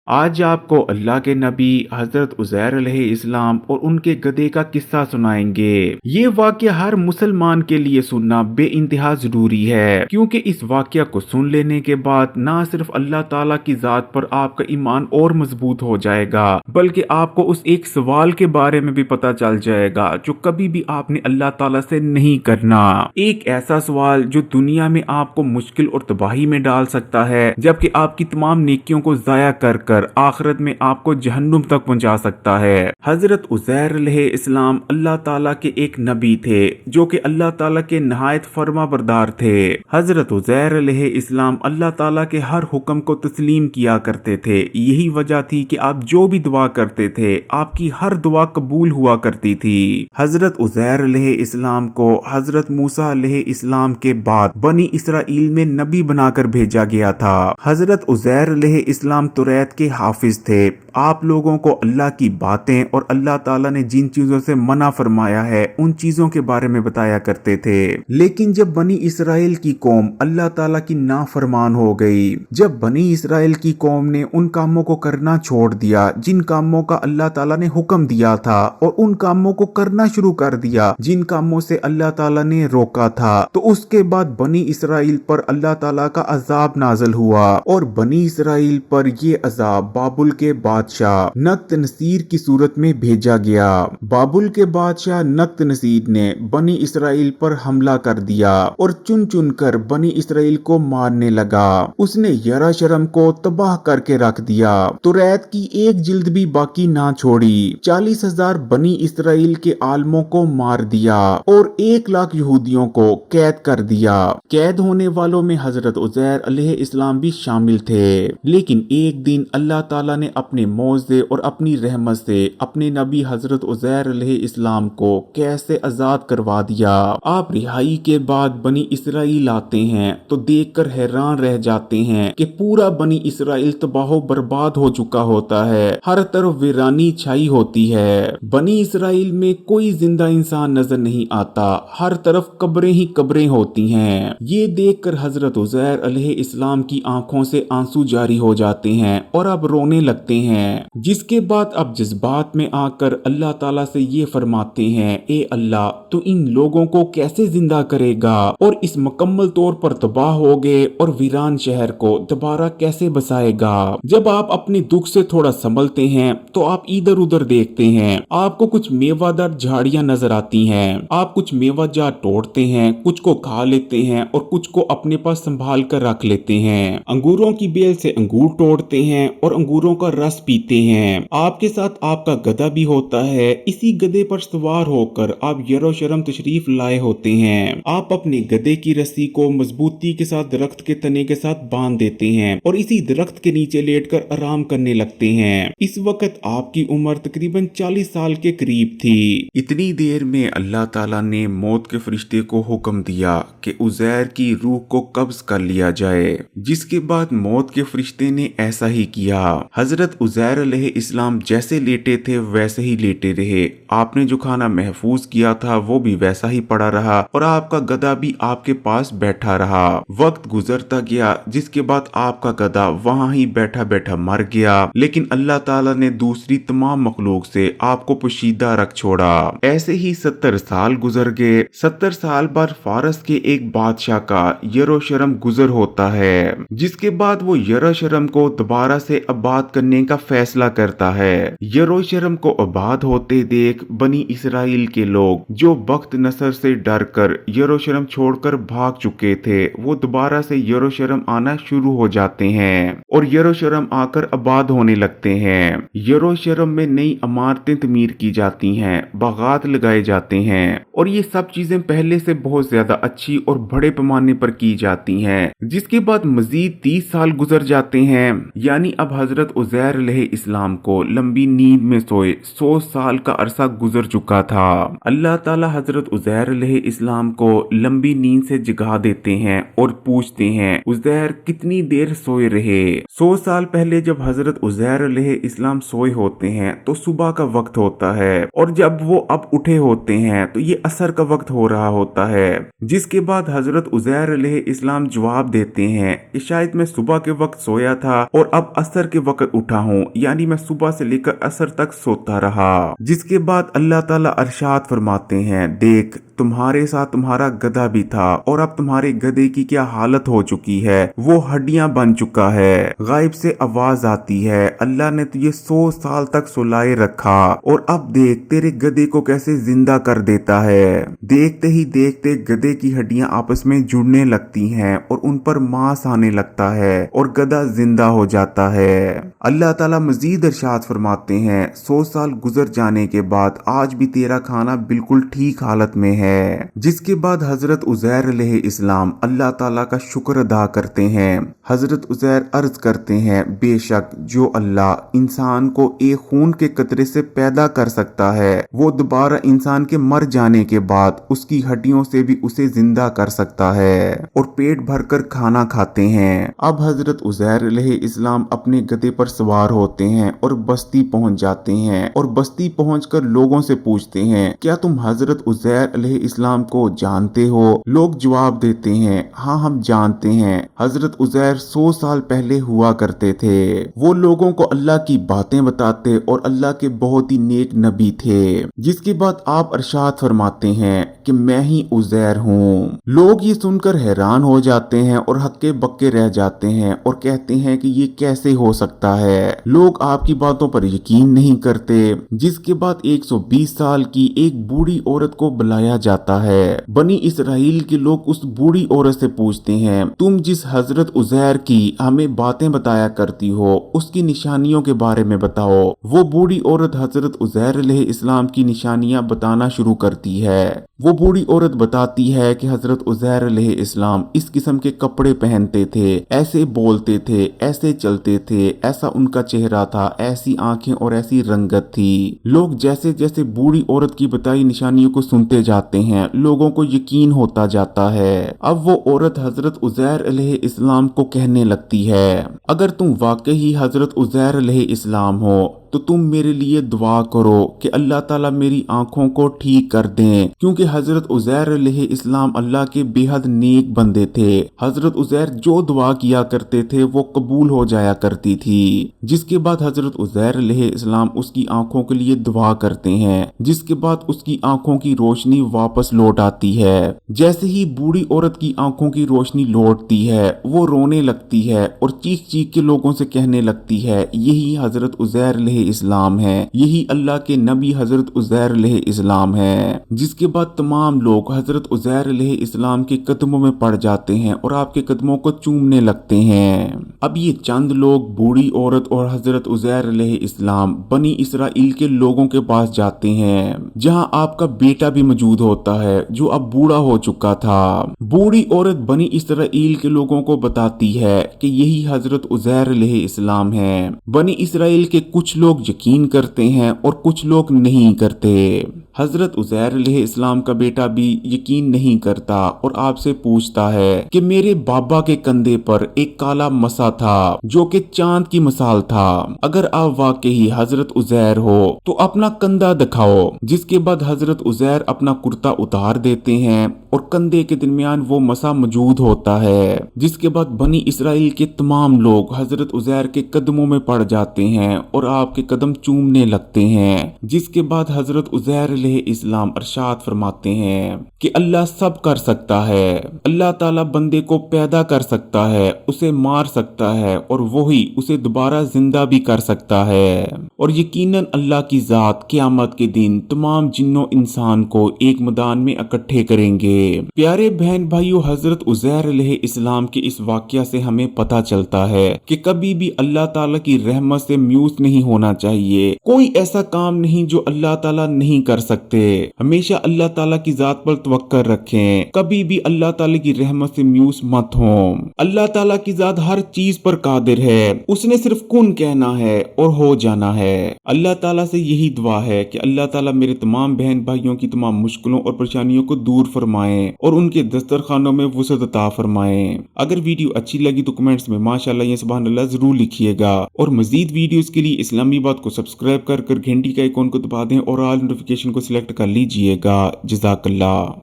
آج آپ کو اللہ کے نبی حضرت عزیر علیہ السلام اور ان کے گدھے کا قصہ سنائیں گے۔ یہ واقعہ ہر مسلمان کے لیے سننا بے انتہا ضروری ہے، کیونکہ اس واقعہ کو سن لینے کے بعد نہ صرف اللہ تعالیٰ کی ذات پر آپ کا ایمان اور مضبوط ہو جائے گا، بلکہ آپ کو اس ایک سوال کے بارے میں بھی پتہ چل جائے گا جو کبھی بھی آپ نے اللہ تعالیٰ سے نہیں کرنا۔ ایک ایسا سوال جو دنیا میں آپ کو مشکل اور تباہی میں ڈال سکتا ہے، جبکہ آپ کی تمام نیکیوں کو ضائع کر آخرت میں آپ کو جہنم تک پہنچا سکتا ہے۔ حضرت عزیر علیہ السلام اللہ تعالیٰ کے ایک نبی تھے جو کہ اللہ تعالیٰ کے نہایت فرما بردار تھے۔ حضرت عزیر علیہ السلام اللہ تعالیٰ کے ہر حکم کو تسلیم کیا کرتے تھے، یہی وجہ تھی کہ آپ جو بھی دعا کرتے تھے آپ کی ہر دعا قبول ہوا کرتی تھی۔ حضرت عزیر علیہ السلام کو حضرت موسیٰ علیہ السلام کے بعد بنی اسرائیل میں نبی بنا کر بھیجا گیا تھا۔ حضرت عزیر علیہ السلام توریت کے حافظ تھے۔ آپ لوگوں کو اللہ کی باتیں اور اللہ تعالیٰ نے جن چیزوں سے منع فرمایا ہے ان چیزوں کے بارے میں بتایا کرتے تھے۔ لیکن جب بنی اسرائیل کی قوم اللہ تعالیٰ کی نافرمان ہو گئی، جب بنی اسرائیل کی قوم نے ان کاموں کو کرنا چھوڑ دیا جن کاموں کا اللہ تعالیٰ نے حکم دیا تھا، اور ان کاموں کو کرنا شروع کر دیا جن کاموں سے اللہ تعالیٰ نے روکا تھا، تو اس کے بعد بنی اسرائیل پر اللہ تعالیٰ کا عذاب نازل ہوا، اور بنی اسرائیل پر یہ عذاب بابل کے بادشاہ نقط نصیر کی صورت میں بھیجا گیا۔ بابل کے بادشاہ نقط نصیر نے بنی اسرائیل پر حملہ کر دیا اور چن چن کر بنی اسرائیل کو مارنے لگا۔ اس نے یروشلم کو تباہ کر کے رکھ دیا، توریت کی ایک جلد بھی باقی نہ چھوڑی، 40,000 بنی اسرائیل کے عالموں کو مار دیا اور 1,00,000 یہودیوں کو قید کر دیا۔ قید ہونے والوں میں حضرت عزیر علیہ السلام بھی شامل تھے۔ لیکن ایک دن اللہ تعالیٰ نے اپنے معجزے اور اپنی رحمت سے اپنے نبی حضرت عزیر علیہ السلام کو قید سے آزاد کروا دیا۔ آپ رہائی کے بعد بنی اسرائیل آتے ہیں تو دیکھ کر حیران رہ جاتے ہیں کہ پورا بنی اسرائیل تباہ و برباد ہو چکا ہوتا ہے، ہر طرف ویرانی چھائی ہوتی ہے، بنی اسرائیل میں کوئی زندہ انسان نظر نہیں آتا، ہر طرف قبریں ہی قبریں ہوتی ہیں۔ یہ دیکھ کر حضرت عزیر علیہ السلام کی آنکھوں سے آنسو جاری ہو جاتے ہیں اور اب رونے لگتے ہیں، جس کے بعد اب جذبات میں آ کر اللہ تعالیٰ سے یہ فرماتے ہیں، اے اللہ تو ان لوگوں کو کیسے زندہ کرے گا اور اس مکمل طور پر تباہ ہو گئے اور ویران شہر کو دوبارہ کیسے بسائے گا؟ جب آپ اپنے دکھ سے تھوڑا سنبھلتے ہیں تو آپ ادھر ادھر دیکھتے ہیں، آپ کو کچھ میوہ دار جھاڑیاں نظر آتی ہیں، آپ کچھ میوہ جات توڑتے ہیں، کچھ کو کھا لیتے ہیں اور کچھ کو اپنے پاس سنبھال کر رکھ لیتے ہیں، انگوروں کی بیل سے انگور توڑتے ہیں اور انگوروں کا رس پیتے ہیں۔ آپ کے ساتھ آپ کا گدھا بھی ہوتا ہے، اسی گدھے پر سوار ہو کر آپ یروشلم تشریف لائے ہوتے ہیں۔ آپ اپنے گدھے کی رسی کو مضبوطی کے ساتھ درخت کے تنے کے ساتھ باندھ دیتے ہیں اور اسی درخت کے نیچے لیٹ کر آرام کرنے لگتے ہیں۔ اس وقت آپ کی عمر تقریباً 40 سال کے قریب تھی۔ اتنی دیر میں اللہ تعالیٰ نے موت کے فرشتے کو حکم دیا کہ عزیر کی روح کو قبض کر لیا جائے، جس کے بعد موت کے فرشتے نے ایسا ہی کیا۔ حضرت عزیر علیہ السلام جیسے لیٹے تھے ویسے ہی لیٹے رہے، آپ نے جو کھانا محفوظ کیا تھا وہ بھی ویسا ہی پڑا رہا اور آپ کا گدھا بھی آپ کے پاس بیٹھا رہا۔ وقت گزرتا گیا، جس کے بعد آپ کا گدھا وہاں ہی بیٹھا بیٹھا مر گیا، لیکن اللہ تعالیٰ نے دوسری تمام مخلوق سے آپ کو پوشیدہ رکھ چھوڑا۔ ایسے ہی 70 سال گزر گئے۔ 70 سال بعد فارس کے ایک بادشاہ کا یروشلم گزر ہوتا ہے، جس کے بعد وہ یروشلم کو دوبارہ سے آباد کرنے کا فیصلہ کرتا ہے۔ یروشلم کو آباد ہوتے دیکھ بنی اسرائیل کے لوگ جو بخت نصر سے ڈر کر یروشلم چھوڑ کر بھاگ چکے تھے، وہ دوبارہ سے یروشلم آنا شروع ہو جاتے ہیں اور یروشلم آ کر آباد ہونے لگتے ہیں۔ یروشلم میں نئی عمارتیں تعمیر کی جاتی ہیں، باغات لگائے جاتے ہیں، اور یہ سب چیزیں پہلے سے بہت زیادہ اچھی اور بڑے پیمانے پر کی جاتی ہیں۔ جس کے بعد مزید 30 سال گزر جاتے ہیں، یعنی اب حضرت عزیر علیہ السلام کو لمبی نیند میں سوئے 100 سال کا عرصہ گزر چکا تھا۔ اللہ تعالی حضرت عزیر علیہ السلام کو لمبی نیند سے جگا دیتے ہیں اور پوچھتے ہیں، عزیر کتنی دیر سوئے رہے؟ 100 سال پہلے جب حضرت عزیر علیہ السلام سوئے ہوتے ہیں تو صبح کا وقت ہوتا ہے، اور جب وہ اب اٹھے ہوتے ہیں تو یہ عصر کا وقت ہو رہا ہوتا ہے۔ جس کے بعد حضرت عزیر علیہ السلام جواب دیتے ہیں کہ شاید میں صبح کے وقت سویا تھا اور اب عصر असर के वक्त उठा हूँ, यानी मैं सुबह से लेकर असर तक सोता रहा। जिसके बाद अल्लाह ताला अरशाद फरमाते हैं, देख तुम्हारे साथ तुम्हारा गधा भी था और अब तुम्हारे गधे की क्या हालत हो चुकी है, वो हड्डियां बन चुका है। गायब से आवाज आती है, अल्लाह ने तुझे 100 साल तक सुलाए रखा और अब देख तेरे गधे को कैसे जिंदा कर देता है। देखते ही देखते गधे की हड्डियां आपस में जुड़ने लगती हैं और उन पर मांस आने लगता है और गधा जिंदा हो जाता है। अल्लाह ताला मजीद इरशाद फरमाते हैं, 100 साल गुजर जाने के बाद आज भी तेरा खाना बिल्कुल ठीक हालत में है। जिसके बाद हजरत उज़ैर अलैहिस्सलाम अल्लाह ताला का शुक्र अदा करते हैं। हजरत उज़ैर अर्ज करते हैं, बेशक जो अल्लाह इंसान को एक खून के कतरे से पैदा कर सकता है, वो दोबारा इंसान के मर जाने के बाद उसकी हड्डियों से भी उसे जिंदा कर सकता है और पेट भरकर खाना खाते हैं। अब हजरत उज़ैर अलैहिस्सलाम अपने गधे पर सवार होते हैं और बस्ती पहुंच जाते हैं और बस्ती पहुंचकर लोगों से पूछते हैं, क्या तुम हजरत उज़ैर अलैहिस्सलाम को जानते हो? लोग जवाब देते हैं, हाँ हम जानते हैं, हजरत उज़ैर 100 साल पहले हुआ करते थे। वो लोगों को अल्लाह की बातें बताते और अल्लाह के बहुत ही नेक नबी थे। जिसके बाद आप अरशाद फरमाते हैं कि मैं ही उज़ैर हूँ। लोग ये सुनकर हैरान हो जाते हैं और हक्के बक्के रह जाते हैं और कहते हैं कि ये कैसे हो सकता है। लोग आपकी बातों पर यकीन नहीं करते। जिसके बाद 120 साल की एक बूढ़ी औरत को बुलाया जाता है। बनी इसराइल के लोग उस बूढ़ी औरत से पूछते हैं, तुम जिस हजरत उज़ैर की हमें बातें बताया करती हो उसकी निशानियों के बारे में बताओ। वो बूढ़ी औरत हजरत उज़ैर अलैहिस्सलाम की निशानियां बताना शुरू करती है। वो बूढ़ी औरत बताती है कि हजरत उज़ैर अलैहिस्सलाम इस किस्म के कपड़े पहनते थे, ऐसे बोलते थे, ऐसे चलते थे, ऐसा उनका चेहरा था, ऐसी आंखें और ऐसी रंगत थी। लोग जैसे जैसे बूढ़ी औरत की बताई निशानियों को सुनते जाते हैं, लोगों को यकीन होता जाता है। अब वो औरत हजरत उज़ैर अलैहिस्सलाम को कहने लगती है, अगर तुम वाकई ही हजरत उज़ैर अलैहिस्सलाम हो तो तुम मेरे लिए दुआ करो कि अल्लाह ताला मेरी आंखों को ठीक कर दें, क्योंकि हजरत उज़ैर अलैहिस्सलाम अल्लाह के बेहद नेक बंदे थे। हजरत उज़ैर जो दुआ किया करते थे वो कबूल हो जाया करती थी। जिसके बाद हजरत उज़ैर अलैहिस्सलाम उसकी आंखों के लिए दुआ करते हैं। जिसके बाद उसकी आंखों की रोशनी वापस लौट आती है। जैसे ही बूढ़ी औरत की आंखों की रोशनी लौटती है वो रोने लगती है और चीख चीख के लोगों से कहने लगती है, यही हजरत उज़ैर इस्लाम है, यही अल्लाह के नबी हजरत उज़ैर अलैहिस्सलाम है। जिसके बाद तमाम लोग हजरत उज़ैर अलैहिस्सलाम के कदमों में पड़ जाते हैं और आपके कदमों को चूमने लगते हैं। अब ये चंद लोग बूढ़ी औरत और हजरत उज़ैर अलैहिस्सलाम बनी इसराइल के लोगों के पास जाते हैं, जहां आपका बेटा भी मौजूद होता है जो अब बूढ़ा हो चुका था। बूढ़ी औरत बनी इसराइल के लोगों को बताती है कि यही हजरत उज़ैर अलैहिस्सलाम है। बनी इसराइल के कुछ लोग यकीन करते हैं और कुछ लोग नहीं करते। हजरत उज़ैर अलैहिस्सलाम का बेटा भी यकीन नहीं करता और आपसे पूछता है कि मेरे बाबा के कंधे पर एक काला मसा था जो कि चांद की मिसाल था। अगर आप वाकई हजरत उज़ैर हो तो अपना कंधा दिखाओ। जिसके बाद हजरत उज़ैर अपना कुर्ता उतार देते हैं और कंधे के दरमियान वो मसा मौजूद होता है। जिसके बाद बनी इसराइल के तमाम लोग हजरत उज़ैर के कदमों में पड़ जाते हैं और आपके कदम चूमने लगते हैं। जिसके बाद हजरत उज़ैर अलैहिस्सलाम अरशाद फरमाते हैं कि अल्लाह सब कर सकता है। अल्लाह ताला बंदे को पैदा कर सकता है, उसे मार सकता है और वही उसे दोबारा जिंदा भी कर सकता है। और यकीनन अल्लाह की जात क़यामत के दिन तमाम जिन्नों इंसान को एक मैदान में इकट्ठे करेंगे। प्यारे बहन भाइयों, हजरत उज़ैर अलैहिस्सलाम के इस वाकया से हमें पता चलता है कि कभी भी अल्लाह ताला की रहमत से म्यूस नहीं होना चाहिए। कोई ऐसा काम नहीं जो अल्लाह ताला नहीं कर सकते। हमेशा अल्लाह ताला की जात पर तवक्कल रखें। कभी भी अल्लाह ताला की रहमत से म्यूस मत हो। अल्लाह ताला की जात हर चीज पर कादिर है। उसने सिर्फ कुन कहना है और हो जाना है। अल्लाह ताला से यही दुआ है कि अल्लाह ताला मेरे तमाम बहन भाइयों की तमाम मुश्किलों और परेशानियों को दूर फरमाए और उनके दस्तरखानों में वुसअत अता फरमाए। अगर वीडियो अच्छी लगी तो कमेंट्स में माशाअल्लाह या सुभान अल्लाह जरूर लिखिएगा और मजीद वीडियोस के लिए इस्लामी बात को सब्सक्राइब कर घंटी का आइकॉन को दबा दें और ऑल नोटिफिकेशन को सिलेक्ट कर लीजिएगा। जज़ाकल्लाह।